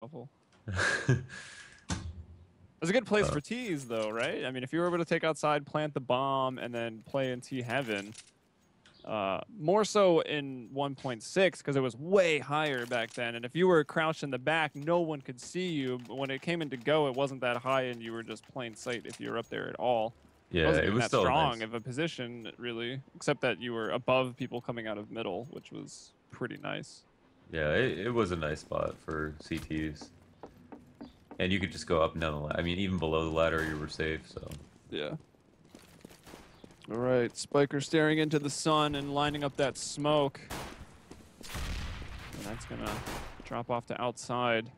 Awful. It was a good place for teas, though, right? I mean, if you were able to take outside, plant the bomb, and then play in T heaven, more so in 1.6 because it was way higher back then. And if you were crouched in the back, no one could see you. But when it came into go, it wasn't that high, and you were just plain sight if you were up there at all. It Yeah, wasn't it even was that still strong nice. of a position, really, except that you were above people coming out of middle, which was pretty nice. Yeah, it was a nice spot for CTs. And you could just go up and down the ladder. I mean, even below the ladder, you were safe, so. Yeah. All right, Spiker staring into the sun and lining up that smoke. And that's gonna drop off to outside.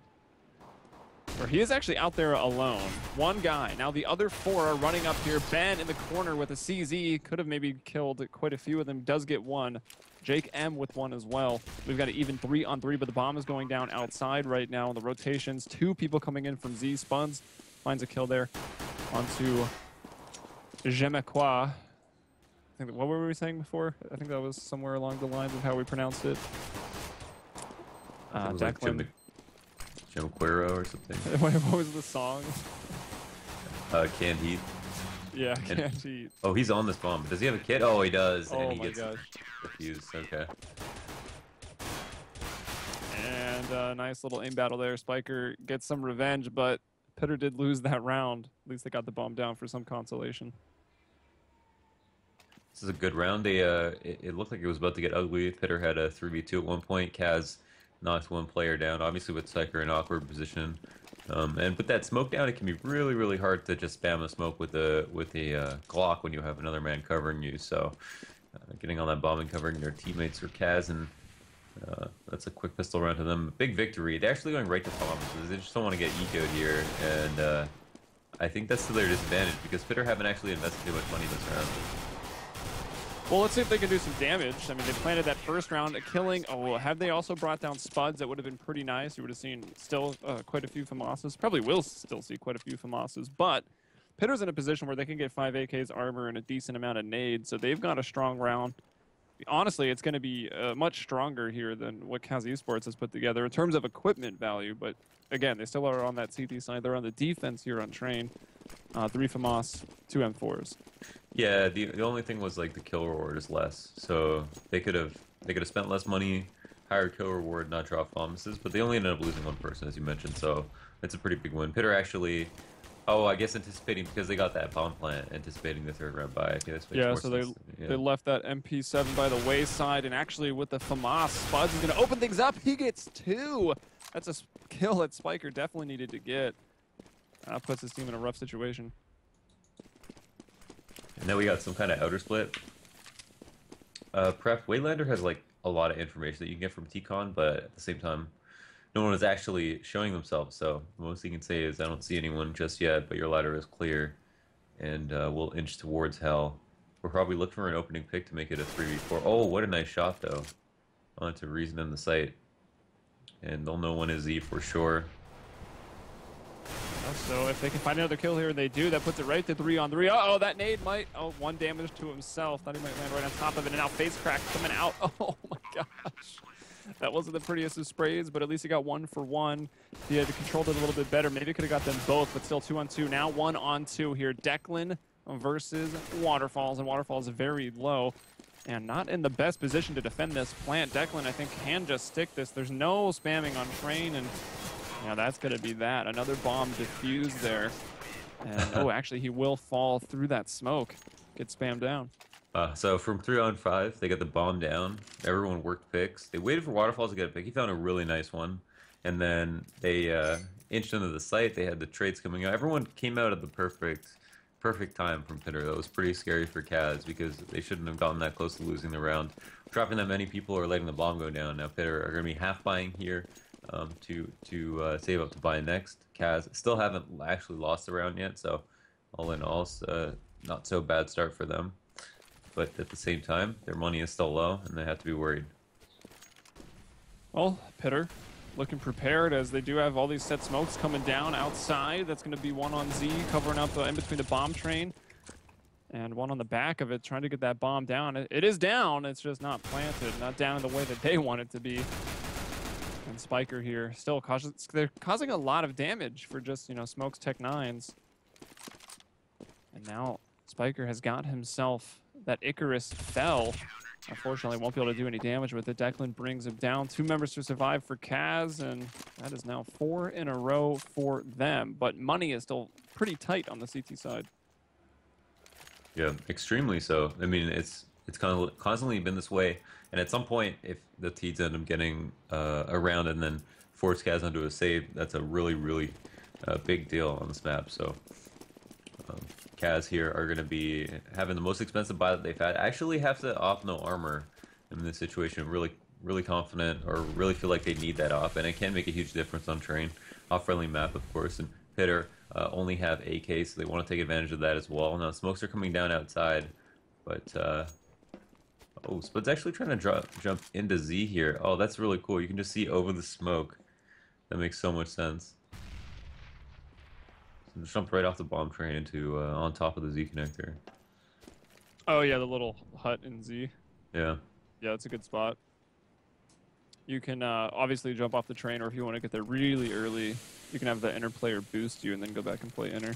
Where he is actually out there alone. One guy. Now the other four are running up here. Ben in the corner with a CZ. Could have maybe killed quite a few of them. Does get one. Jake M with one as well. We've got an even 3-on-3, but the bomb is going down outside right now in the rotations. Two people coming in from Z. Spuns finds a kill there onto Jemaquois. What were we saying before? I think that was somewhere along the lines of how we pronounced it. It was like Declan. Jim Quero or something. What was the song? Canned Heat. Yeah, Can't Heat. Oh, he's on this bomb. Does he have a kit? Oh, he does. Oh And he my gets gosh. defused. Okay. And a nice little aim battle there. Spiker gets some revenge, but PiTER did lose that round. At least they got the bomb down for some consolation. This is a good round. It looked like it was about to get ugly. PiTER had a 3v2 at one point. CAZ knocked one player down, obviously with Spiker in awkward position. And with that smoke down, it can be really, really hard to just spam a smoke with a Glock when you have another man covering you. So getting on that bomb and covering your teammates for CAZ, and that's a quick pistol round to them. Big victory. They're actually going right to bombs. They just don't want to get ecoed here, and I think that's to their disadvantage because PiTER haven't actually invested too much money this round. Well, let's see if they can do some damage. I mean, they planted that first round, killing. Oh, have they also brought down Spuds? That would have been pretty nice. You would have seen still quite a few FAMASas. Probably will still see quite a few FAMASas. But PiTER's in a position where they can get 5 AKs armor and a decent amount of nades. So they've got a strong round. Honestly, it's going to be much stronger here than what CAZ eSports has put together in terms of equipment value. But again, they still are on that CT side. They're on the defense here on Train. 3 FAMAS, 2 M4s. Yeah, the only thing was like the kill reward is less, so they could have spent less money, higher kill reward, not drop promises, but they only ended up losing one person, as you mentioned. So it's a pretty big win. PiTER actually, oh, I guess anticipating because they got that bomb plant, anticipating the third round bye. Okay, this makes Yeah, more so sense. they left that MP7 by the wayside, and actually with the FAMAS, Spuds is going to open things up. He gets 2. That's a kill that Spiker definitely needed to get. Puts his team in a rough situation. And then we got some kind of outer split. Prep Waylander has like a lot of information that you can get from TCon, but at the same time, no one is actually showing themselves. So the most you can say is I don't see anyone just yet, but your ladder is clear, and we'll inch towards hell. We're probably looking for an opening pick to make it a 3v4. Oh, what a nice shot though, onto Reason in the site, and they'll know when is Z for sure. So if they can find another kill here, they do. That puts it right to 3-on-3. Uh-oh, that nade might... Oh, 1 damage to himself. Thought he might land right on top of it. And now face crack coming out. Oh my gosh. That wasn't the prettiest of sprays, but at least he got 1 for 1. He had controlled it a little bit better. Maybe could have got them both, but still 2-on-2. Now 1-on-2 here. Declan versus Waterfalls, and Waterfalls very low. And not in the best position to defend this plant. Declan, I think, can just stick this. There's no spamming on Train, and yeah, that's going to be that. Another bomb diffused there. And, oh, actually, he will fall through that smoke. Get spammed down. So from 3-on-5, they got the bomb down. Everyone worked picks. They waited for Waterfalls to get a pick. He found a really nice one. And then they inched into the site. They had the trades coming out. Everyone came out at the perfect time from PiTER. That was pretty scary for CAZ because they shouldn't have gotten that close to losing the round. Dropping that many people or letting the bomb go down. Now PiTER are going to be half buying here. To save up to buy next. CAZ still haven't actually lost the round yet, so all in all, not so bad start for them. But at the same time, their money is still low, and they have to be worried. Well, PiTER looking prepared as they do have all these set smokes coming down outside. That's going to be 1 on Z, covering up in between the bomb train. And 1 on the back of it, trying to get that bomb down. It is down, it's just not planted, not down in the way that they want it to be. And Spiker here. Still cautious. They're causing a lot of damage for just, you know, Smoke's Tech 9s. And now Spiker has got himself that Icarus fell. Unfortunately, won't be able to do any damage with it. Declan brings him down. 2 members to survive for CAZ, and that is now 4 in a row for them. But money is still pretty tight on the CT side. Yeah, extremely so. I mean, it's kind of constantly been this way, and at some point, if the Teeds end up getting around and then force CAZ onto a save, that's a really, really big deal on this map. So CAZ here are going to be having the most expensive buy that they've had. Actually have to off no armor in this situation. Really confident, or really feel like they need that off, and it can make a huge difference on terrain. Off-friendly map, of course, and PiTER only have AK, so they want to take advantage of that as well. Now, smokes are coming down outside, but oh, Spud's actually trying to jump into Z here. Oh, that's really cool. You can just see over the smoke. That makes so much sense. So just jump right off the bomb train into on top of the Z connector. Oh yeah, the little hut in Z. Yeah. Yeah, it's a good spot. You can obviously jump off the train, or if you want to get there really early, you can have the inner player boost you and then go back and play inner.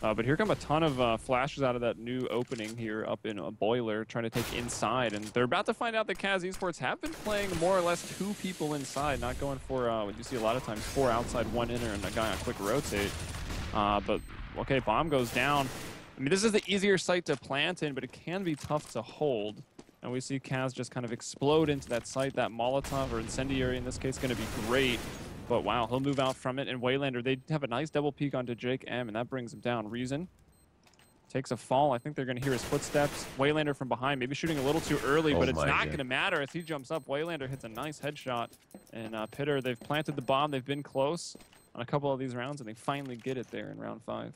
But here come a ton of flashes out of that new opening here up in a boiler, trying to take inside. And they're about to find out that CAZ eSports have been playing more or less 2 people inside, not going for what you see a lot of times, 4 outside, 1 inner, and a guy on a quick rotate. But, okay, bomb goes down. I mean, this is the easier site to plant in, but it can be tough to hold. And we see CAZ just kind of explode into that site. That Molotov, or incendiary in this case, going to be great. But wow, he'll move out from it. And Waylander, they have a nice double peek onto Jake M, and that brings him down. Reason takes a fall. I think they're going to hear his footsteps. Waylander from behind, maybe shooting a little too early, but it's not going to matter as he jumps up. Waylander hits a nice headshot. And PiTER, they've planted the bomb. They've been close on a couple of these rounds, and they finally get it there in round 5.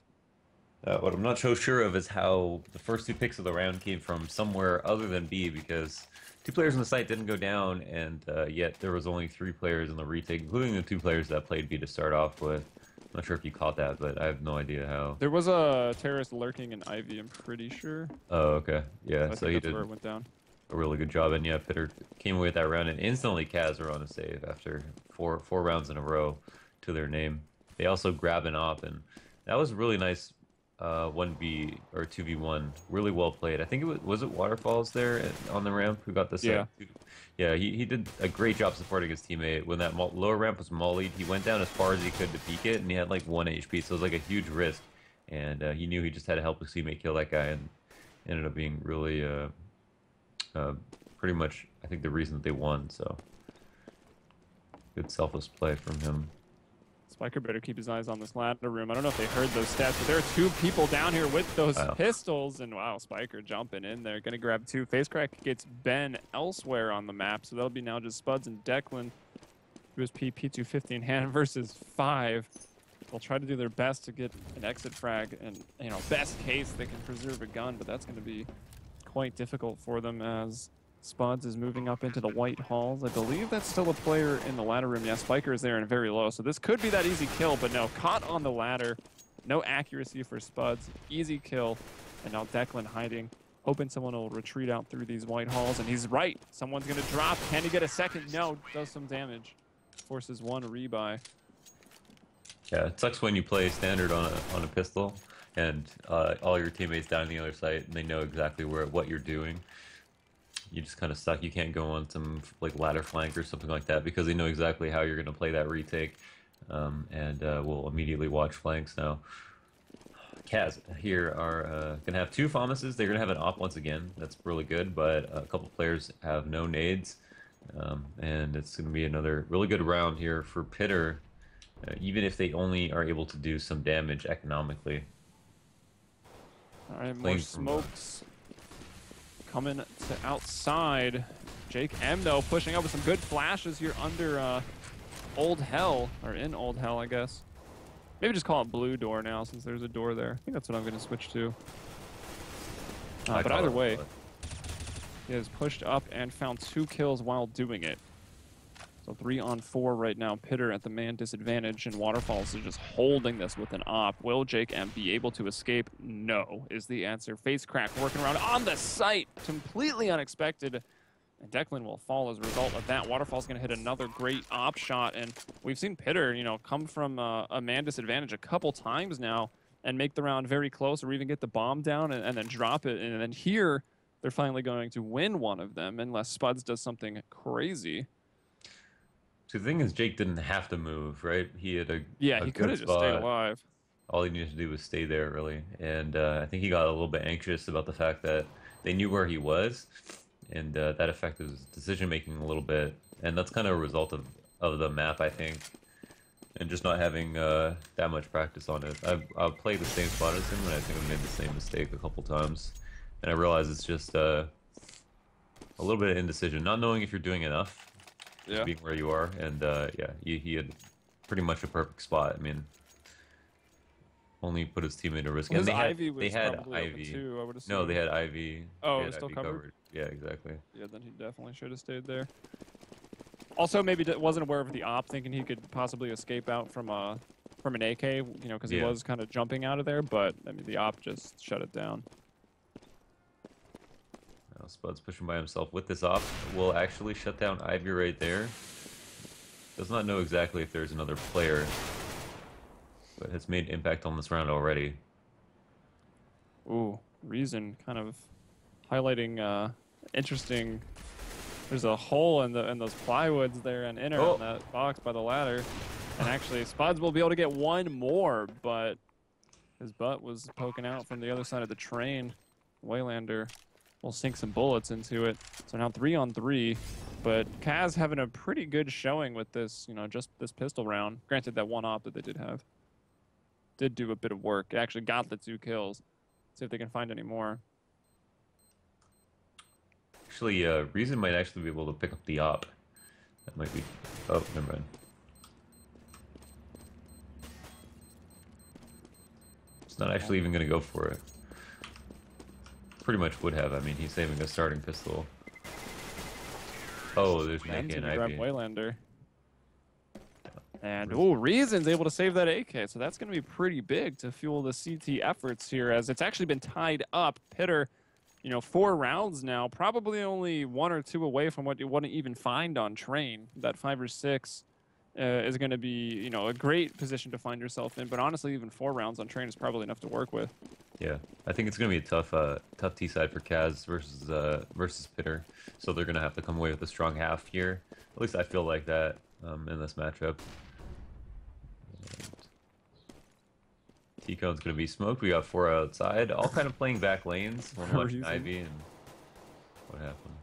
What I'm not so sure of is how the first 2 picks of the round came from somewhere other than B, because 2 players on the site didn't go down, and yet there was only 3 players in the retake, including the 2 players that played B to start off with. I'm not sure if you caught that, but I have no idea how. There was a terrorist lurking in Ivy, I'm pretty sure. Oh, okay. Yeah, so he did where it went down. A really good job, and yeah, PiTER came away with that round, and instantly CAZ were on a save after four rounds in a row to their name. They also grab an op, and that was really nice. 1v or 2v1, really well played. I think it was it Waterfalls there on the ramp who got this. Yeah, yeah. He did a great job supporting his teammate when that lower ramp was mollied. He went down as far as he could to peek it, and he had like 1 HP, so it was like a huge risk. And he knew he just had to help his teammate kill that guy, and ended up being really pretty much, I think, the reason that they won. So good selfless play from him. Spiker better keep his eyes on this ladder room. I don't know if they heard those stats, but there are 2 people down here with those pistols. And wow, Spiker jumping in there. Going to grab 2. Facecrack gets Ben elsewhere on the map. So that'll be now just Spuds and Declan. USP P250 in hand versus 5. They'll try to do their best to get an exit frag. And, you know, best case, they can preserve a gun. But that's going to be quite difficult for them as Spuds is moving up into the white halls. I believe that's still a player in the ladder room. Yeah, Spiker is there and very low. So this could be that easy kill, but no, caught on the ladder. No accuracy for Spuds. Easy kill. And now Declan hiding. Hoping someone will retreat out through these white halls. And he's right. Someone's going to drop. Can he get a second? No. Does some damage. Forces 1 rebuy. Yeah, it sucks when you play standard on a pistol and all your teammates down the other side, and they know exactly what you're doing. You just kind of suck. You can't go on some like ladder flank or something like that because they know exactly how you're going to play that retake, and will immediately watch flanks. Now, CAZ here are going to have 2 FAMASes. They're going to have an op once again. That's really good, but a couple players have no nades, and it's going to be another really good round here for PiTER, even if they only are able to do some damage economically. All right, more smokes coming to outside. Jake M, though, pushing up with some good flashes here under Old Hell, or in Old Hell, I guess. Maybe just call it Blue Door now, since there's a door there. I think that's what I'm going to switch to. But either way, he has pushed up and found 2 kills while doing it. So 3 on 4 right now. PiTER at the man disadvantage, and Waterfalls is just holding this with an op. Will Jake M be able to escape? No, is the answer. Facecrack working around on the site. Completely unexpected. And Declan will fall as a result of that. Waterfall's going to hit another great op shot. And we've seen PiTER, you know, come from a man disadvantage a couple times now and make the round very close, or even get the bomb down and then drop it. And then here, they're finally going to win one of them unless Spuds does something crazy. So the thing is, Jake didn't have to move, right? He had Yeah, a he could good have just stayed spot. alive. All he needed to do was stay there, really. And I think he got a little bit anxious about the fact that they knew where he was, and that affected his decision making a little bit. And that's kind of a result of the map, I think, and just not having that much practice on it. I've played the same spot as him, and I think I've made the same mistake a couple times. And I realize it's just a little bit of indecision, not knowing if you're doing enough, Yeah. being where you are. And yeah, he had pretty much a perfect spot. I mean, only put his teammate at risk. Well, And his they had, Ivy was they had probably open Ivy. too, I would assume. No, they had Ivy. Oh, they it had was still Ivy covered? Yeah, exactly. Yeah, then he definitely should have stayed there. Also, maybe wasn't aware of the op, thinking he could possibly escape out from an AK, you know, because he Yeah. was kind of jumping out of there. But I mean, the op just shut it down. Now Spud's pushing by himself with this op. Will actually shut down Ivy right there. Does not know exactly if there's another player, but has made impact on this round already. Ooh, Reason kind of highlighting interesting. There's a hole in those plywoods there and inner on that box by the ladder. And actually, Spuds will be able to get one more, but his butt was poking out from the other side of the train. Waylander will sink some bullets into it. So now 3-on-3, but CAZ having a pretty good showing with this, you know, just this pistol round. Granted, that one op that they did have did do a bit of work. It actually got the 2 kills. See if they can find any more. Actually, Reason might actually be able to pick up the op. That might be... Oh, never mind. It's not actually even going to go for it. Pretty much would have. I mean, he's saving a starting pistol. Oh, there's an AK and grab Ivy. Waylander. And, ooh, Reason's able to save that AK, so that's going to be pretty big to fuel the CT efforts here, as it's actually been tied up. PiTER, you know, 4 rounds now, probably only 1 or 2 away from what you wouldn't even find on Train. That 5 or 6 is going to be, you know, a great position to find yourself in, but honestly, even 4 rounds on Train is probably enough to work with. Yeah, I think it's going to be a tough T side for CAZ versus PiTER, so they're going to have to come away with a strong half here. At least I feel like that in this matchup. T-Cone's going to be smoked. We got 4 outside, all kind of playing back lanes. One watching Ivy, and what happened?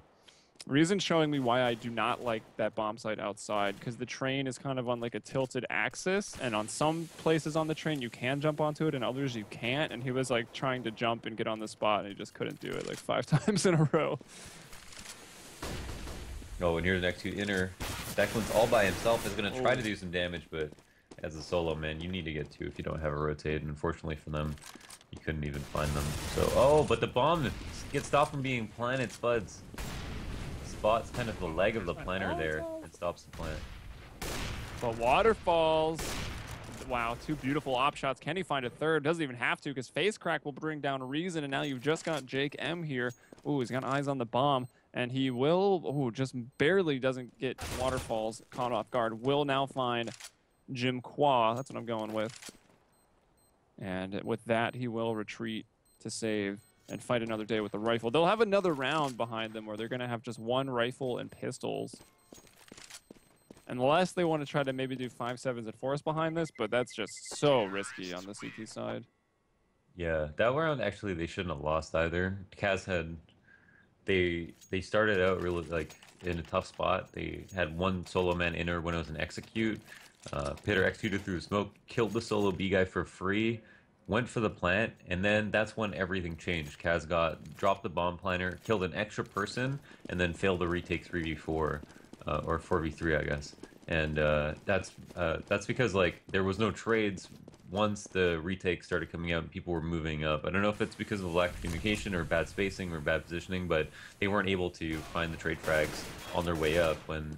Reason showing me why I do not like that bomb site outside, because the train is kind of on like a tilted axis, and on some places on the train you can jump onto it and others you can't, and he was like trying to jump and get on the spot and he just couldn't do it like 5 times in a row. Oh, and here's next to inner. Declan's all by himself, is going to try to do some damage, but as a solo man, you need to get 2 if you don't have a rotate, and unfortunately for them, you couldn't even find them. So, oh, but the bomb gets stopped from being planted, Spuds. Spots kind of the leg of the planter there and stops the plant. But Waterfalls, wow, 2 beautiful op shots. Can he find a third? Doesn't even have to, because Face Crack will bring down Reason, and now you've just got Jake M here. Ooh, he's got eyes on the bomb, and he will, ooh, just barely doesn't get Waterfalls caught off guard. Will now find Jim Qua, that's what I'm going with. And with that, he will retreat to save and fight another day with the rifle. They'll have another round behind them where they're going to have just 1 rifle and pistols. Unless they want to try to maybe do 5.7s at force behind this, but that's just so risky on the CT side. Yeah, that round actually they shouldn't have lost either. CAZ had they started out really like in a tough spot. They had 1 solo man inner when it was an execute. PiTER executed through the smoke, killed the solo B guy for free, went for the plant, and then that's when everything changed. CAZ dropped the bomb planter, killed an extra person, and then failed to retake 3v4 or 4v3, I guess. And that's because like there was no trades once the retake started coming out and people were moving up. I don't know if it's because of lack of communication or bad spacing or bad positioning, but they weren't able to find the trade frags on their way up when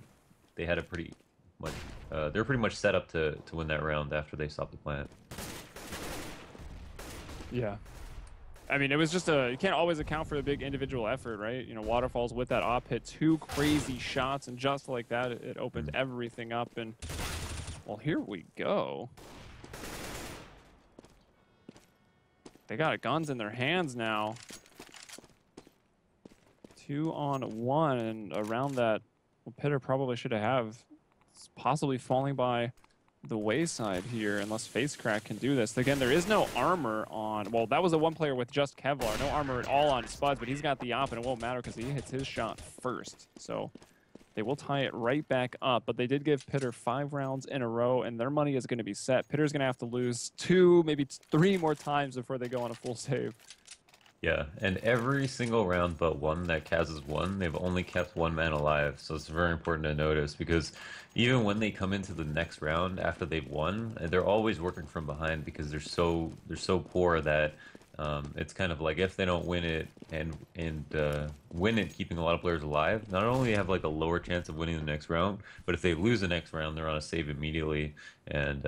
they had a pretty much they were pretty much set up to win that round after they stopped the plant. Yeah. I mean, it was just you can't always account for a big individual effort, right? You know, Waterfalls with that op hit 2 crazy shots, and just like that, it opened everything up. And, well, here we go. They got guns in their hands now. 2-on-1, and around that, well, PiTER probably should have possibly falling by the wayside here, unless FaceCrack can do this. Again, there is no armor on, well, that was a one player with just Kevlar. No armor at all on Spuds, but he's got the op, and it won't matter because he hits his shot first. So they will tie it right back up, but they did give PiTER 5 rounds in a row, and their money is going to be set. PiTER's going to have to lose 2, maybe 3 more times before they go on a full save. Yeah, and every single round but one that CAZ has won, they've only kept one man alive. So it's very important to notice, because even when they come into the next round after they've won, they're always working from behind because they're so poor that it's kind of like if they don't win it and win it keeping a lot of players alive, not only they have like a lower chance of winning the next round, but if they lose the next round, they're on a save immediately, and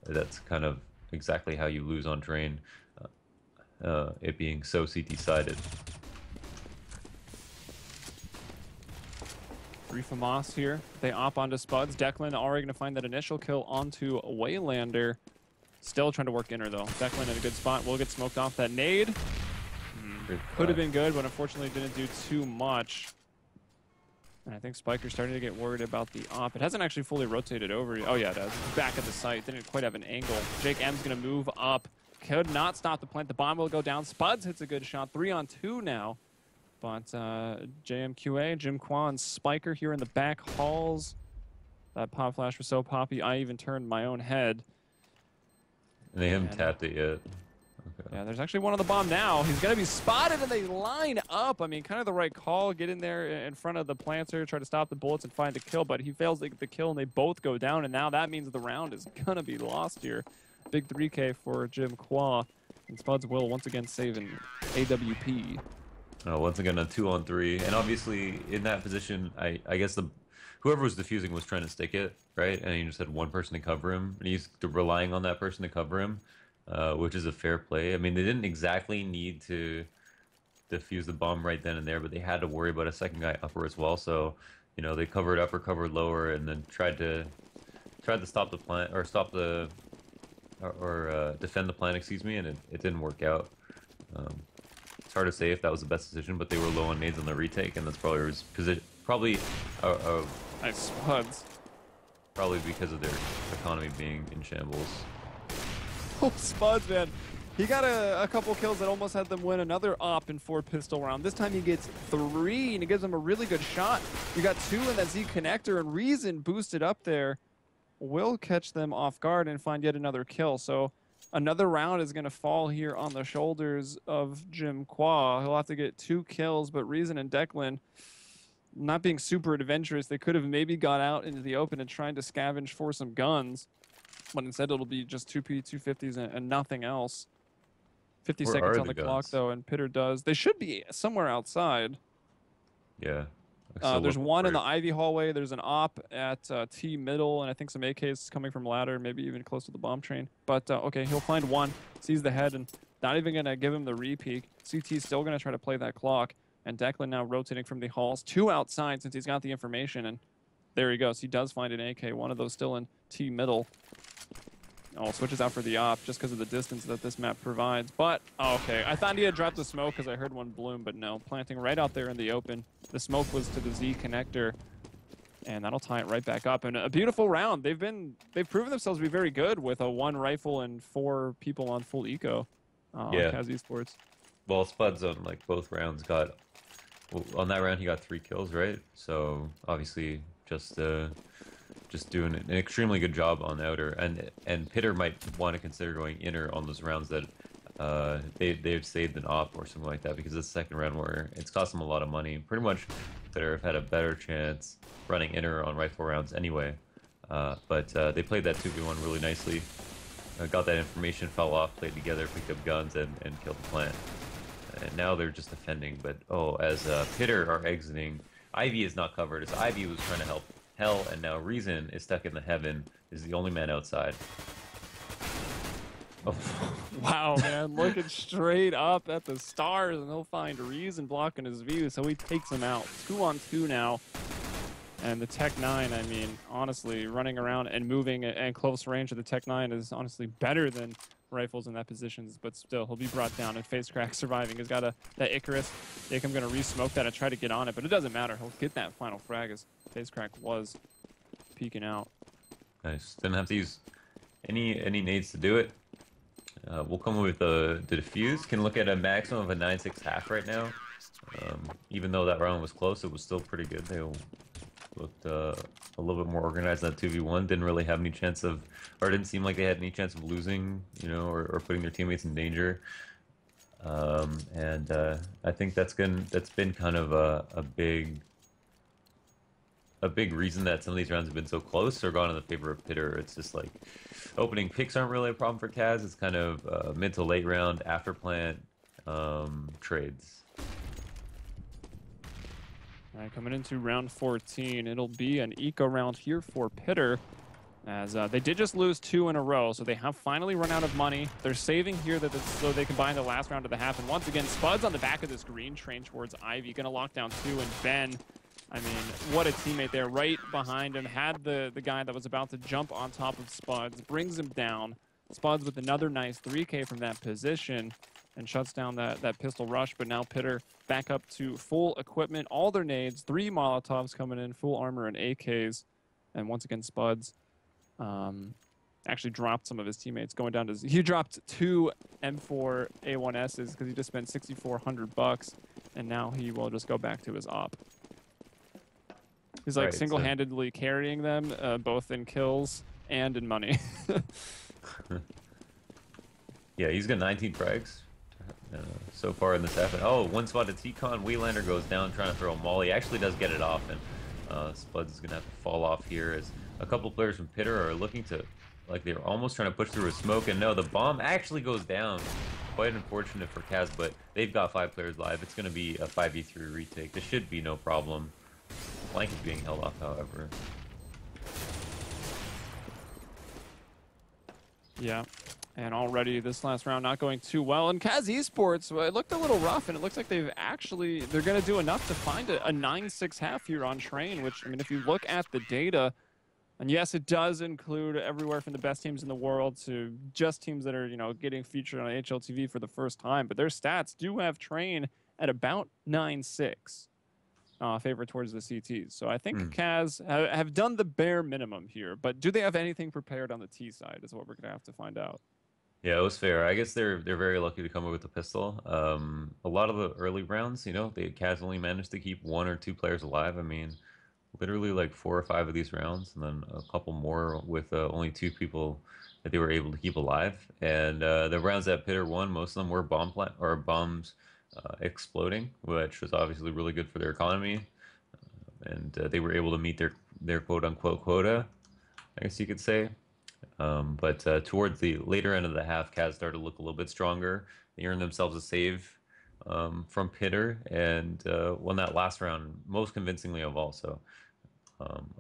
that's kind of exactly how you lose on Drain. It being so CT-sided. FaMAS here. They op onto Spuds. Declan already going to find that initial kill onto Waylander. Still trying to work inner, though. Declan in a good spot. Will get smoked off that nade. Could have been good, but unfortunately didn't do too much. And I think Spiker's starting to get worried about the op. It hasn't actually fully rotated over. Oh, yeah, it does. Back at the site. Didn't quite have an angle. Jake M's going to move up. Could not stop the plant. The bomb will go down. Spuds hits a good shot. 3-on-2 now. But JMQA, Jim Kwan, Spiker here in the back halls. That pop flash was so poppy, I even turned my own head. And they haven't tapped it yet. Okay. Yeah, there's actually one on the bomb now. He's going to be spotted, and they line up. I mean, kind of the right call. Get in there in front of the planter, try to stop the bullets and find the kill. But he fails the kill, and they both go down. And now that means the round is going to be lost here. Big 3K for Jim Kwa, and Spuds will once again save an AWP. Once again, a 2-on-3, and obviously in that position, I guess whoever was defusing was trying to stick it, right? And he just had one person to cover him, and he's relying on that person to cover him, which is a fair play. I mean, they didn't exactly need to defuse the bomb right then and there, but they had to worry about a second guy upper as well. So, you know, they covered upper, covered lower, and then tried to stop the plant or stop the. Or defend the plan, excuse me, and it didn't work out. It's hard to say if that was the best decision, but they were low on nades on the retake, and that's probably his position. Nice Spuds. Probably because of their economy being in shambles. Oh, Spuds, man. He got a couple kills that almost had them win another op in 4 pistol round. This time he gets 3, and he gives them a really good shot. You got 2 in that Z connector, and Reason boosted up there. Will catch them off guard and find yet another kill. So another round is going to fall here on the shoulders of Jim Kwa. He'll have to get 2 kills, but Reason and Declan, not being super adventurous, they could have maybe got out into the open and tried to scavenge for some guns, but instead it'll be just 2P, 250s, and nothing else. 50 seconds on the clock, though, and PiTER does. They should be somewhere outside. Yeah. There's one in the Ivy hallway. There's an op at T middle, and I think some AKs coming from ladder, maybe even close to the bomb train. But okay, he'll find one, sees the head, and not even going to give him the re-peek. CT's still going to try to play that clock, and Declan now rotating from the halls. 2 outside since he's got the information, and there he goes. He does find an AK, one of those still in T middle. Oh, switches out for the op just because of the distance that this map provides. But, okay, I thought he had dropped the smoke because I heard one bloom, but no. Planting right out there in the open. The smoke was to the Z connector, and that'll tie it right back up. And a beautiful round. They've proven themselves to be very good with a 1 rifle and 4 people on full eco on CAZ eSports. Well, Spuds on like both rounds got, on that round he got 3 kills, right? So obviously just doing an extremely good job on outer, and PiTER might want to consider going inner on those rounds that they've saved an op or something like that, because it's the second round where it's cost them a lot of money. Pretty much PiTER have had a better chance running inner on rifle rounds anyway, but they played that 2v1 really nicely. Got that information, fell off, played together, picked up guns, and killed the plant. And now they're just defending, but as PiTER are exiting, Ivy is not covered, as Ivy was trying to help Hell, and now Reason is stuck in the heaven, is the only man outside. Oh, Wow, man, looking straight up at the stars, and he'll find reason blocking his view, so he takes him out. 2-on-2 now. And the Tech 9, I mean, honestly, running around and moving at close range of the Tech 9 is honestly better than rifles in that position, but still, he'll be brought down, and FaceCrack surviving. He's got that Icarus. I'm going to re-smoke that and try to get on it, but it doesn't matter. He'll get that final frag as FaceCrack was peeking out. nice. Didn't have to use any nades to do it. We'll come with the defuse. Can look at a maximum of a 9-6 half right now. Even though that round was close, it was still pretty good. They looked a little bit more organized in that 2v1. Didn't really have any chance of, or didn't seem like they had any chance of losing, you know, or putting their teammates in danger. I think that's been kind of a big reason that some of these rounds have been so close or gone in the favor of PiTER. It's just like opening picks aren't really a problem for CAZ. It's kind of mid to late round after plant trades. All right, coming into round 14, it'll be an eco round here for PiTER, as they did just lose 2 in a row, so they have finally run out of money. They're saving here so they can buy in the last round of the half. And once again, Spud's on the back of this green train towards Ivy, gonna lock down 2, and Ben, I mean, what a teammate there, right behind him, had the guy that was about to jump on top of Spuds, brings him down. Spuds with another nice 3K from that position, and shuts down that pistol rush. But now PiTER back up to full equipment, all their nades, 3 Molotovs coming in, full armor and AKs. And once again, Spuds actually dropped some of his teammates, going down to... He dropped 2 M4 A1Ss because he just spent $6,400, and now he will just go back to his op. He's like single-handedly carrying them, both in kills and in money. Yeah, he's got 19 frags so far in this half. Oh, one spotted T-Con. Waylander goes down trying to throw a molly. He actually does get it off, and Spuds is going to have to fall off here as a couple players from PiTER are looking to, like, they're almost trying to push through a smoke, and no, the bomb actually goes down. Quite unfortunate for CAZ, but they've got 5 players live. It's going to be a 5v3 retake. This should be no problem. Flank is being held off, however. Yeah. And already this last round not going too well. And CAZ eSports, it looked a little rough, and it looks like they're going to do enough to find a 9-6 half here on Train, which, I mean, if you look at the data, and yes, it does include everywhere from the best teams in the world to just teams that are, you know, getting featured on HLTV for the first time, but their stats do have Train at about 9-6. Favor towards the CTs. So I think CAZ have done the bare minimum here, but do they have anything prepared on the T side is what we're going to have to find out. Yeah, it was fair. I guess they're very lucky to come up with a pistol. A lot of the early rounds, you know, CAZ only managed to keep 1 or 2 players alive. I mean, literally like 4 or 5 of these rounds, and then a couple more with only 2 people that they were able to keep alive. And the rounds that PiTER won, most of them were bombs exploding, which was obviously really good for their economy. And they were able to meet their quote-unquote quota, I guess you could say. But towards the later end of the half, CAZ started to look a little bit stronger. They earned themselves a save from PiTER, and won that last round most convincingly of all. So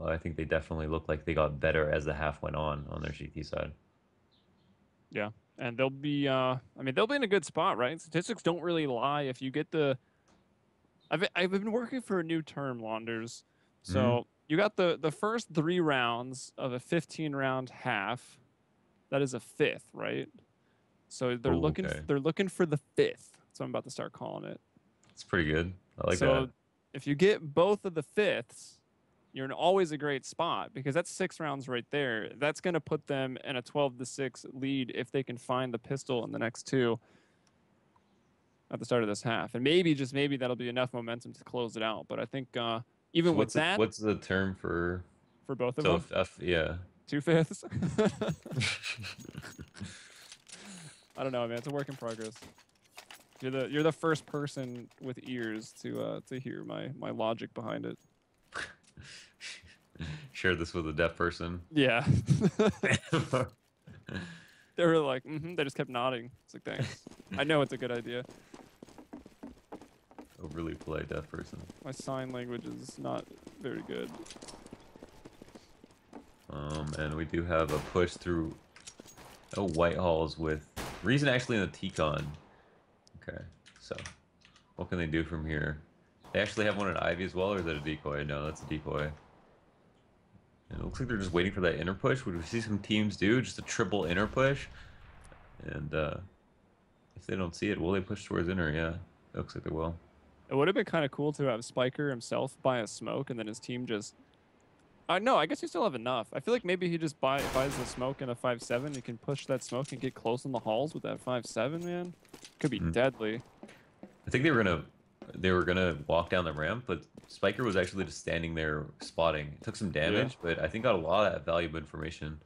I think they definitely looked like they got better as the half went on their GT side. Yeah, and they'll be, I mean, they'll be in a good spot, right? Statistics don't really lie. If you get the... I've been working for a new term, Launders. So you got the first 3 rounds of a 15-round half. That is a 5th, right? So they're looking for the 5th. So I'm about to start calling it. It's pretty good. I like that. So if you get both of the 5ths, you're in always a great spot, because that's 6 rounds right there. That's going to put them in a 12-6 lead if they can find the pistol in the next 2 at the start of this half. And maybe, just maybe, that'll be enough momentum to close it out. But I think even with that... What's the term for both of them? Yeah. 2/5? I don't know, man. It's a work in progress. You're the first person with ears to hear my logic behind it. Share this with a deaf person. Yeah. They were like, they just kept nodding. It's like, thanks. I know it's a good idea. Overly polite deaf person. My sign language is not very good. And we do have a push through Whitehalls with Reason actually in the T-Con. Okay, so what can they do from here? They actually have one at Ivy as well, or is that a decoy? No, that's a decoy. And it looks like they're just waiting for that inner push. Would we see some teams do just a triple inner push? And if they don't see it, will they push towards inner? Yeah, it looks like they will. It would have been kind of cool to have Spiker himself buy a smoke and then his team just. No, I guess you still have enough. I feel like maybe he just buys the smoke in a 5-7. He can push that smoke and get close in the halls with that 5-7, man. Could be deadly. I think they were gonna walk down the ramp, but Spiker was actually just standing there spotting. It took some damage, but I think got a lot of that valuable information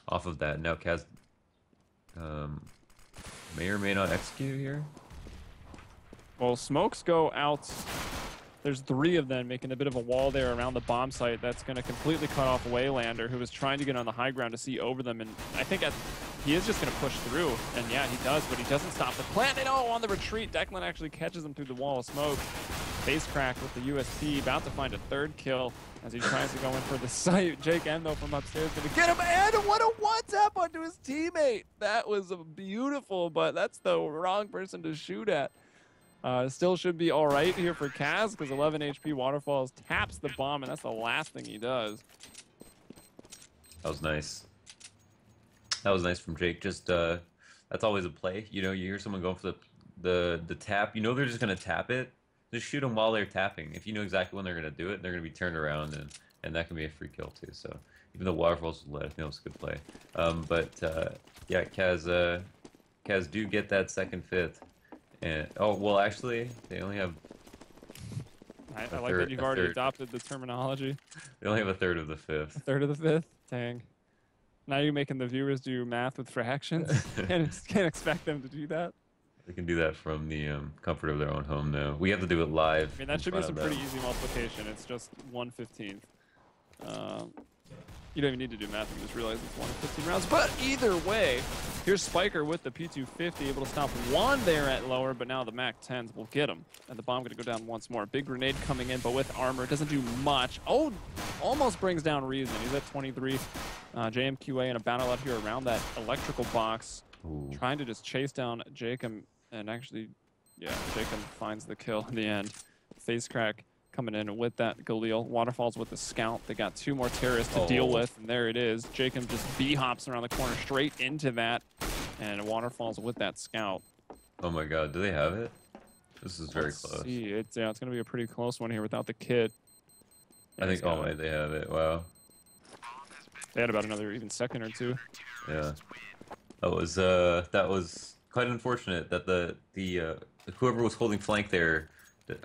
off of that. Now CAZ may or may not execute here. Well, smokes go out. There's 3 of them making a bit of a wall there around the bomb site that's going to completely cut off Waylander, who was trying to get on the high ground to see over them. And I think he is just going to push through. And yeah, he does, but he doesn't stop the plant. And oh, on the retreat, Declan actually catches him through the wall of smoke. Face crack with the USP, about to find a 3rd kill as he tries to go in for the site. Jake M, though, from upstairs going to get him. And what a one-tap onto his teammate. That was beautiful, but that's the wrong person to shoot at. Still should be all right here for CAZ because 11 HP Waterfalls taps the bomb, and that's the last thing he does. That was nice. That was nice from Jake. Just that's always a play. You know, you hear someone going for the tap. You know they're just gonna tap it. Just shoot them while they're tapping. If you know exactly when they're gonna do it, they're gonna be turned around, and that can be a free kill too. So even though Waterfalls was lit, I think it was a good play. Yeah, CAZ do get that 2nd, 5th. And oh well, actually, they only have. I like that you've already adopted the terminology. They only have a 3rd of the 5th. A 3rd of the 5th. Dang. Now you're making the viewers do math with fractions. Can't expect them to do that. They can do that from the comfort of their own home now. We have to do it live. I mean, that should be some pretty easy multiplication. It's just 1/15. You don't even need to do math, you just realize it's 1/15 rounds. But either way, here's Spiker with the P250, able to stop 1 there at lower, but now the MAC-10s will get him. And the bomb going to go down once more. Big grenade coming in, but with armor, doesn't do much. Oh, almost brings down Reason. He's at 23. JMQA in a battle out here around that electrical box. Ooh. Trying to just chase down Jacob, and actually, yeah, Jacob finds the kill in the end. Face crack coming in with that Galil. Waterfalls with the scout. They got 2 more terrorists to deal with, and there it is. Jacob just B-hops around the corner straight into that, and Waterfalls with that scout. Oh my god, do they have it? This is very close. See. It's going to be a pretty close one here without the kit. I think, oh wait, they have it. Wow. They had about another even second or 2. Yeah. That was quite unfortunate that the whoever was holding flank there,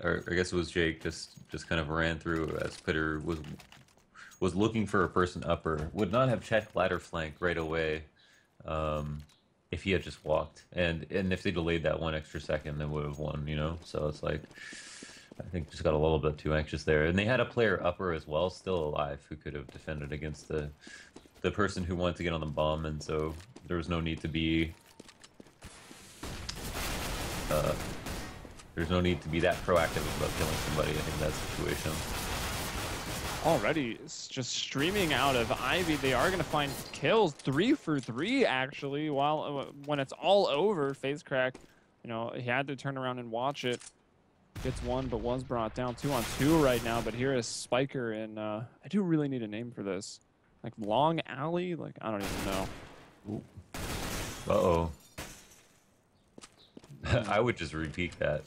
or I guess it was Jake, just kind of ran through as PiTER was looking for a person upper. Would not have checked ladder flank right away if he had just walked, and if they delayed that 1 extra second, they would have won. You know, so it's like I think just got a little bit too anxious there, and they had a player upper as well, still alive, who could have defended against the person who wanted to get on the bomb, and so there was no need to be. There's no need to be that proactive about killing somebody, I think, in that situation. Already, it's just streaming out of Ivy. They are going to find kills, 3 for 3, actually, while when it's all over, Face Crack, you know, he had to turn around and watch it. Gets 1, but was brought down 2 on 2 right now, but here is Spiker, and I do really need a name for this. Like, Long Alley? Like, I don't even know. Ooh. Uh-oh. I would just repeat that.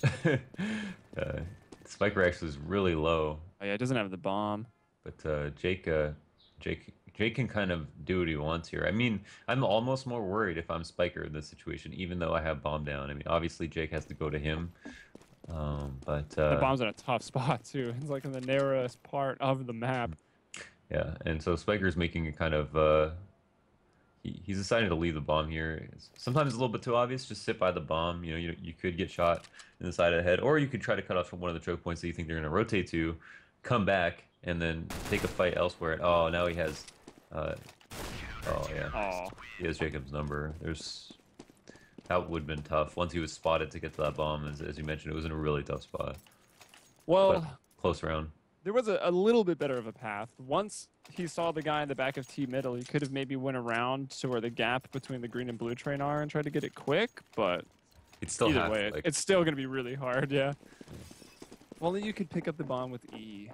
Spiker actually is really low. Oh, yeah, it doesn't have the bomb. But Jake can kind of do what he wants here. I mean, I'm almost more worried if I'm Spiker in this situation, even though I have bomb down. I mean, obviously Jake has to go to him. The bomb's in a tough spot, too. It's like in the narrowest part of the map. Yeah, and so Spiker's making a kind of... He's decided to leave the bomb here. Sometimes it's a little bit too obvious. Just sit by the bomb. You know, you could get shot in the side of the head, or you could try to cut off from one of the choke points that you think they're going to rotate to, come back, and then take a fight elsewhere. Oh, now he has. Oh yeah. Oh. He has Jacob's number. That would have been tough once he was spotted to get to that bomb. As you mentioned, it was in a really tough spot. Well, but close round. There was a little bit better of a path. Once he saw the guy in the back of T middle, he could have maybe went around to where the gap between the green and blue train are and tried to get it quick, but It's still either half, way, like, it's still going to be really hard, yeah. If only you could pick up the bomb with E.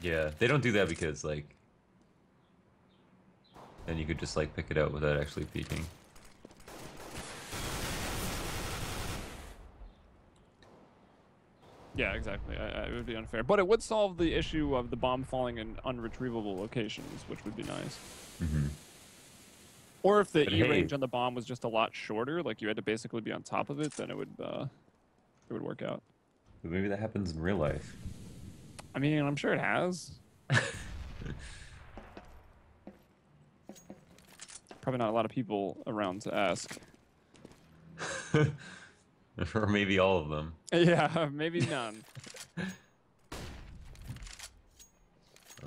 yeah, they don't do that because, like, then you could just, like, pick it out without actually peeking. Yeah, exactly. It would be unfair. But it would solve the issue of the bomb falling in unretrievable locations, which would be nice. Mm-hmm. Or if the But E hey, range on the bomb was just a lot shorter, like you had to basically be on top of it, then it would work out. but maybe that happens in real life. I mean, I'm sure it has. Probably not a lot of people around to ask. Or maybe all of them. Yeah, maybe none.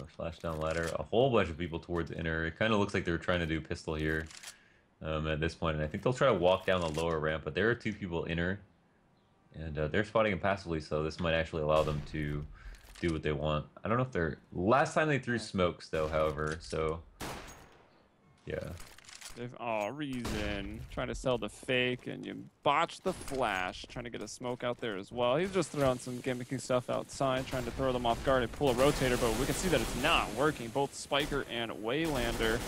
Flash down ladder. A whole bunch of people towards inner. It kind of looks like they were trying to do pistol here at this point. And I think they'll try to walk down the lower ramp, but there are two people inner. And they're spotting him passively, so this might actually allow them to do what they want. I don't know if they're... Last time they threw smokes, though, however, so... Yeah. Oh, Reason. Trying to sell the fake, and you botch the flash. Trying to get a smoke out there as well. He's just throwing some gimmicky stuff outside, trying to throw them off guard and pull a rotator, but we can see that it's not working. Both Spiker and Waylander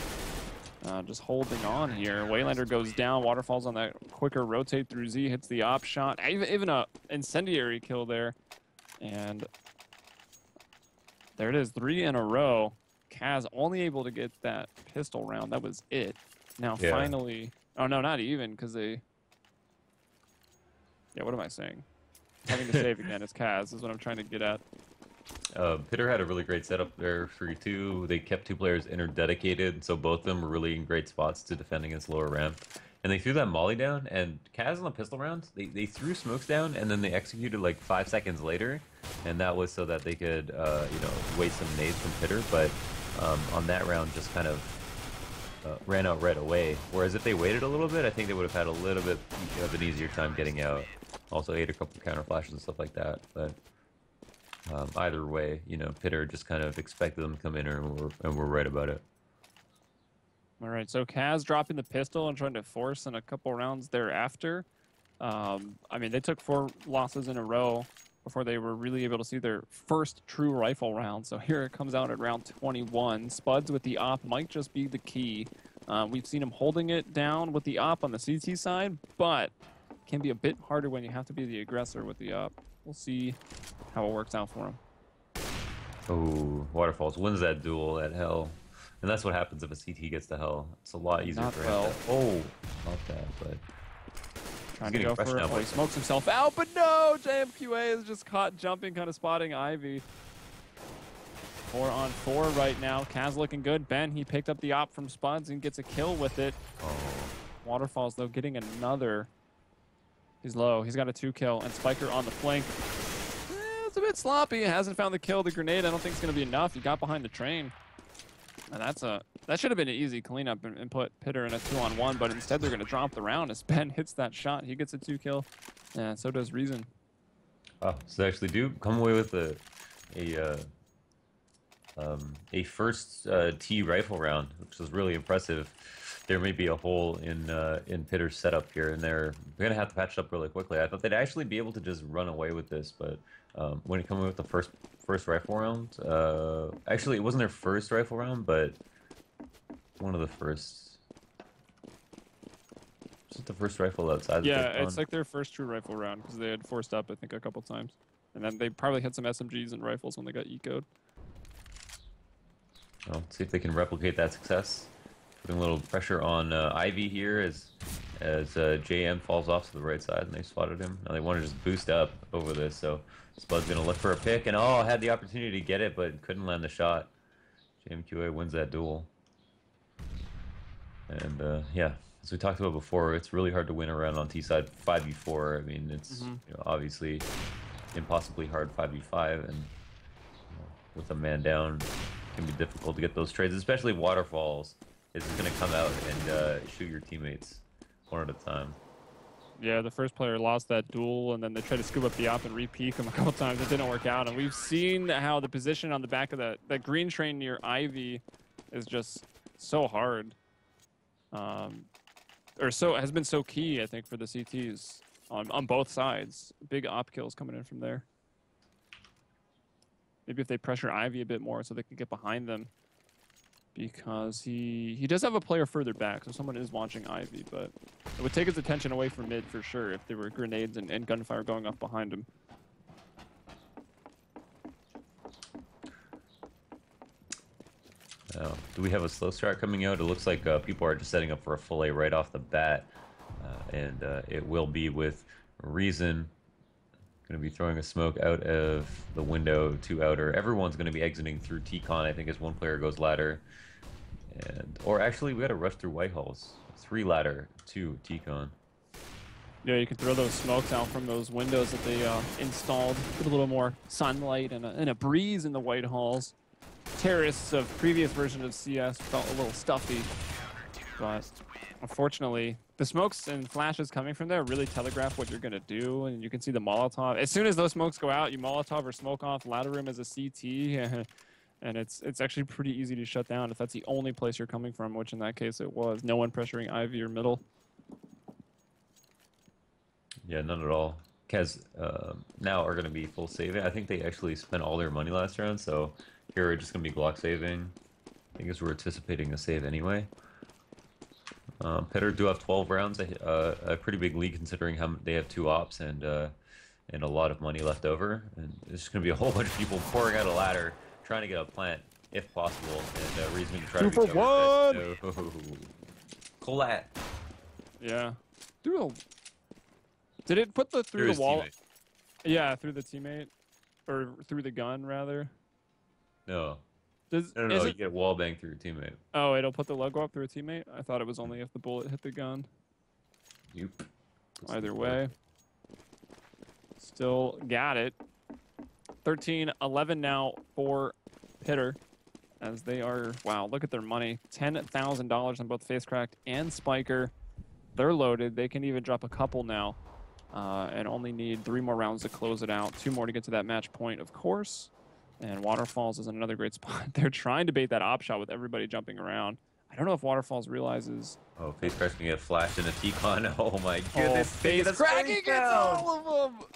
just holding on here. Waylander goes down. Waterfalls on that quicker rotate through Z, hits the op shot. Even a incendiary kill there. And there it is, 3 in a row. CAZ only able to get that pistol round. That was it. Now finally, oh no, not even, because they, yeah, what am I saying? Having to save again, it's CAZ is what I'm trying to get at. PiTER had a really great setup there for two. They kept two players inner dedicated, so both of them were really in great spots to defend against lower ramp. And they threw that molly down, and CAZ on the pistol rounds, they threw smokes down, and then they executed like 5 seconds later, and that was so that they could, you know, waste some nades from PiTER, but on that round just kind of ran out right away. Whereas if they waited a little bit, I think they would have had a little bit of an easier time getting out. Also ate a couple counter flashes and stuff like that, but either way, you know, PiTER just kind of expected them to come in and we're right about it. All right, so CAZ dropping the pistol and trying to force in a couple rounds thereafter. I mean, they took 4 losses in a row before they were really able to see their first true rifle round. So here it comes out at round 21. Spuds with the op might just be the key. We've seen him holding it down with the op on the CT side, but can be a bit harder when you have to be the aggressor with the op. We'll see how it works out for him. Oh, Waterfalls wins that duel at Hell. And that's what happens if a CT gets to Hell. It's a lot easier Not for well. him. Oh, not that, but... Trying to go for it. He smokes himself out, but no! JMQA is just caught jumping, kind of spotting Ivy. 4 on 4 right now. CAZ looking good. Ben, he picked up the op from Spuds and gets a kill with it. Oh. Waterfalls, though, getting another. He's low. He's got a 2 kill. And Spiker on the flank. It's a bit sloppy. Hasn't found the kill. The grenade, I don't think it's going to be enough. He got behind the train. And that should have been an easy cleanup and put PiTER in a 2-on-1, but instead they're going to drop the round as Ben hits that shot. He gets a 2 kill, and so does Reason. Oh, so they actually do come away with a first T rifle round, which was really impressive. There may be a hole in PiTER's setup here, and they're going to have to patch it up really quickly. I thought they'd actually be able to just run away with this, but when it came away with the first rifle round, actually it wasn't their first rifle round, but one of the first. Was it the first rifle outside? Yeah, it's like their first true rifle round because they had forced up, I think, a couple times, and then they probably had some SMGs and rifles when they got ecoed. Well, let's see if they can replicate that success. Putting a little pressure on Ivy here as JM falls off to the right side, and they spotted him. Now they want to just boost up over this, so Spud's going to look for a pick, and had the opportunity to get it, but couldn't land the shot. JMQA wins that duel. And yeah, as we talked about before, it's really hard to win around on T side 5v4. I mean, it's you know, obviously impossibly hard 5v5, and with a man down, it can be difficult to get those trades, especially Waterfalls is going to come out and shoot your teammates one at a time. Yeah, the first player lost that duel, and then they tried to scoop up the op and re-peek him a couple times. It didn't work out, and we've seen how the position on the back of that green train near Ivy is just so hard. Or so has been so key, I think, for the CTs on both sides. Big op kills coming in from there. Maybe if they pressure Ivy a bit more so they can get behind them. Because he does have a player further back, so someone is watching Ivy, but it would take his attention away from mid for sure if there were grenades and gunfire going off behind him. Do we have a slow start coming out? It looks like people are just setting up for a full A right off the bat, and it will be with Reason. Going to be throwing a smoke out of the window to outer. Everyone's going to be exiting through T-Con, I think, as one player goes ladder. Or actually, we got to rush through Whitehall's. 3 ladder, 2 T-Con. Yeah, you can throw those smokes out from those windows that they installed. Put a little more sunlight and a breeze in the Whitehalls. Terrorists of previous version of CS felt a little stuffy, but unfortunately, the smokes and flashes coming from there really telegraph what you're going to do, and you can see the Molotov. As soon as those smokes go out, you Molotov or smoke off ladder room as a CT, and it's actually pretty easy to shut down if that's the only place you're coming from, which in that case it was. No one pressuring Ivy or middle. Yeah, none at all. CAZ now are going to be full saving. I think they actually spent all their money last round, so here we're just going to be Glock saving. I guess we're anticipating a save anyway. PiTER do have 12 rounds, a pretty big lead considering how they have 2 ops and a lot of money left over. And there's just going to be a whole bunch of people pouring out a ladder, trying to get a plant if possible, and Reason to try to recover that. Oh, Colat. Yeah. Did it put through the wall? Teammate. Yeah, through the teammate, or through the gun rather. No. No, you get wall bang through your teammate. Oh, it'll put the logo up through a teammate? I thought it was only if the bullet hit the gun. Yep. Either way. Still got it. 13-11 now for PiTER. As they are, wow, look at their money. $10,000 on both Facecracked and Spiker. They're loaded. They can even drop a couple now. And only need 3 more rounds to close it out. 2 more to get to that match point, of course. And Waterfalls is in another great spot. They're trying to bait that op shot with everybody jumping around. I don't know if Waterfalls realizes. Oh, Facecrack's gonna get flashed in a T-Con. Oh my goodness. Facecrack gets all of them.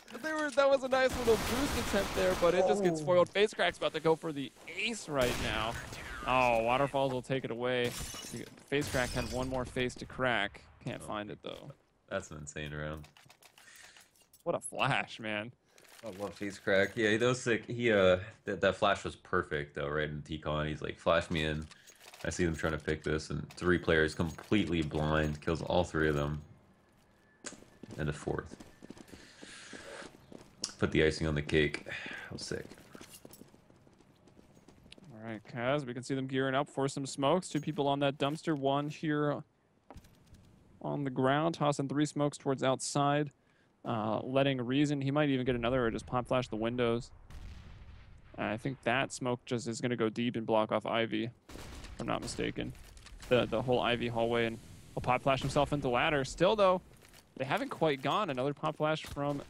That was a nice little boost attempt there, but it just gets foiled. Facecrack's about to go for the ace right now. Oh, Waterfalls will take it away. Facecrack had 1 more face to crack. Can't find it though. That's an insane round. What a flash, man. I love Facecrack. Yeah, that was sick. That flash was perfect though, right in T-Con. He's like, flash me in. I see them trying to pick this, and 3 players completely blind, kills all 3 of them. And a 4th. Put the icing on the cake. How sick. All right, CAZ, we can see them gearing up for some smokes. 2 people on that dumpster, 1 here on the ground, tossing 3 smokes towards outside. Letting Reason, he might even get another or just pop flash the windows. I think that smoke just is going to go deep and block off Ivy, if I'm not mistaken. The whole Ivy hallway, and he'll pop flash himself into ladder. Still though, they haven't quite gone. Another pop flash from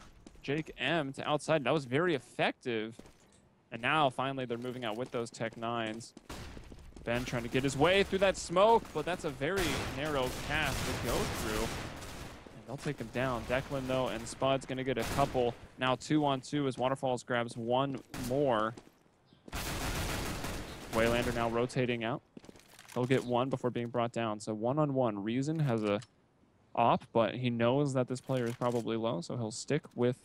Jake M to outside. That was very effective. And now finally they're moving out with those Tech 9s. Ben trying to get his way through that smoke, but that's a very narrow path to go through. They'll take him down. Declan, though, and Spud's going to get a couple. Now 2-on-2 as Waterfalls grabs 1 more. Waylander now rotating out. He'll get 1 before being brought down. So 1-on-1. Reason has a op, but he knows that this player is probably low, so he'll stick with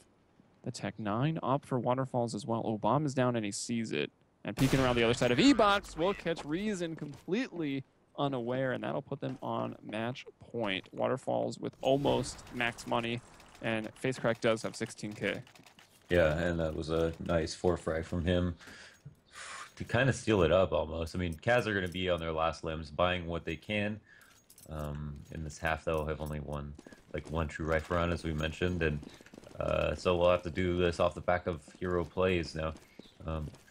the Tech 9. Op for Waterfalls as well. Obama is down, and he sees it. And peeking around the other side of E-Box will catch Reason completely unaware, and that'll put them on match point. Waterfalls with almost max money, and Facecrack does have 16K. Yeah, and that was a nice 4-frag from him to kind of steal it up almost. I mean, CAZ are going to be on their last limbs, buying what they can. In this half, they'll have only one true rifle round, as we mentioned, and so we'll have to do this off the back of hero plays now.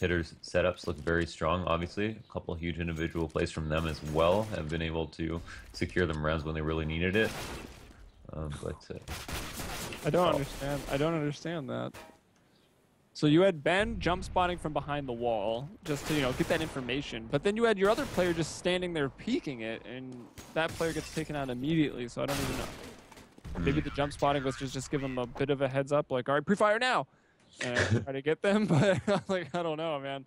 PiTER's setups look very strong, obviously. A couple huge individual plays from them as well have been able to secure them rounds when they really needed it. But I don't understand. I don't understand that. So you had Ben jump spotting from behind the wall just to, get that information. But then you had your other player just standing there peeking it, and that player gets taken out immediately. So I don't even know. Maybe the jump spotting was just give them a bit of a heads up, like, all right, pre-fire now, and try to get them. But like, I don't know, man.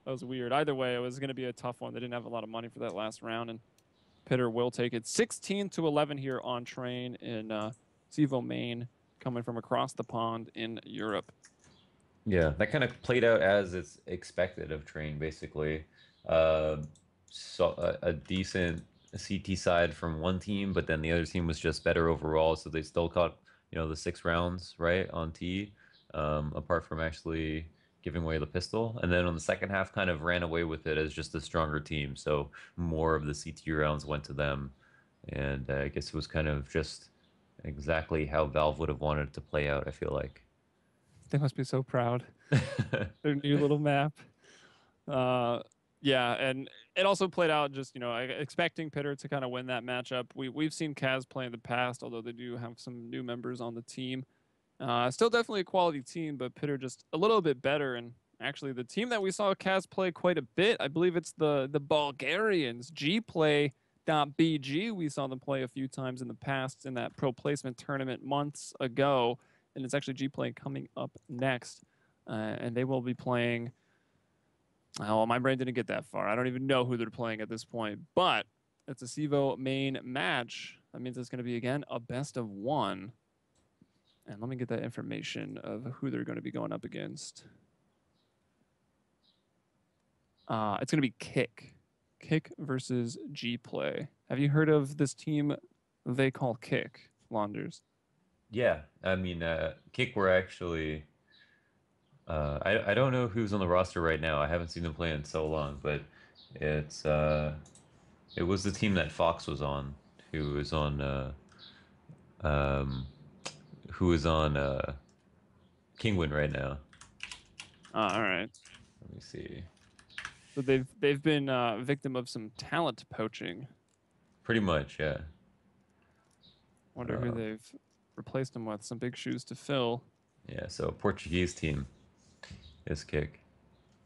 That was weird. Either way, it was going to be a tough one. They didn't have a lot of money for that last round, and PiTER will take it 16-11 here on Train in CEVO main, coming from across the pond in Europe. Yeah, that kind of played out as it's expected of Train, basically. So a decent CT side from one team, but then the other team was just better overall, so they still caught, the 6 rounds, right, on T, apart from actually giving away the pistol. And then on the second half, kind of ran away with it as just a stronger team, so more of the CT rounds went to them. And I guess it was kind of just exactly how Valve would have wanted it to play out, I feel like. They must be so proud. Their new little map. Yeah, and it also played out just, expecting PiTER to kind of win that matchup. We've seen CAZ play in the past, although they do have some new members on the team. Still definitely a quality team, but PiTER just a little bit better. And actually, the team that we saw CAZ play quite a bit, I believe it's the Bulgarians, gplay.bg. We saw them play a few times in the past in that pro placement tournament months ago. And it's actually gplay coming up next. And they will be playing... Oh, my brain didn't get that far. I don't even know who they're playing at this point. But it's a CEVO main match. That means it's going to be, again, a best of one. And let me get that information of who they're going to be going up against. It's going to be Kick. Kick versus gplay. Have you heard of this team they call Kick, Launders? Yeah, I mean, Kick were actually... I don't know who's on the roster right now. I haven't seen them play in so long, but it's it was the team that Fox was on, who is on Kingwin right now. All right. Let me see. So they've been victim of some talent poaching. Pretty much, yeah. Wonder who they've replaced them with. Some big shoes to fill. Yeah, so Portuguese team is Kick.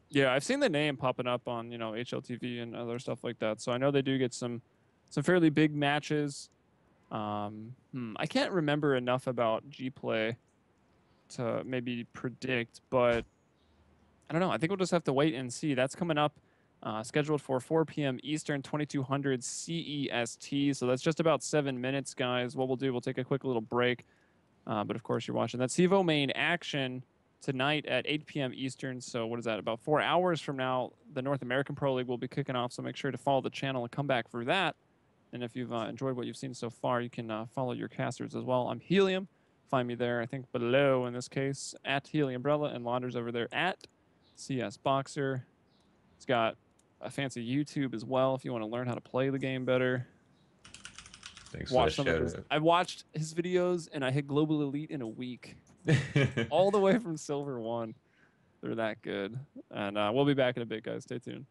Yeah, I've seen the name popping up on, HLTV and other stuff like that. So I know they do get some fairly big matches. I can't remember enough about gplay to maybe predict, but I don't know. I think we'll just have to wait and see. That's coming up, scheduled for 4 p.m. Eastern, 2200 CEST. So that's just about 7 minutes, guys. What we'll do, we'll take a quick little break. But of course, you're watching that CEVO main action tonight at 8 p.m. Eastern. So what is that? About 4 hours from now, the North American Pro League will be kicking off. So make sure to follow the channel and come back for that. And if you've enjoyed what you've seen so far, you can follow your casters as well. I'm Helium. Find me there, I think below in this case, at Helium Umbrella, and Launders over there at CS Boxer. He's got a fancy YouTube as well if you want to learn how to play the game better. Thanks for that shout out. I watched his videos and I hit Global Elite in a week. All the way from Silver 1. They're that good. And we'll be back in a bit, guys. Stay tuned.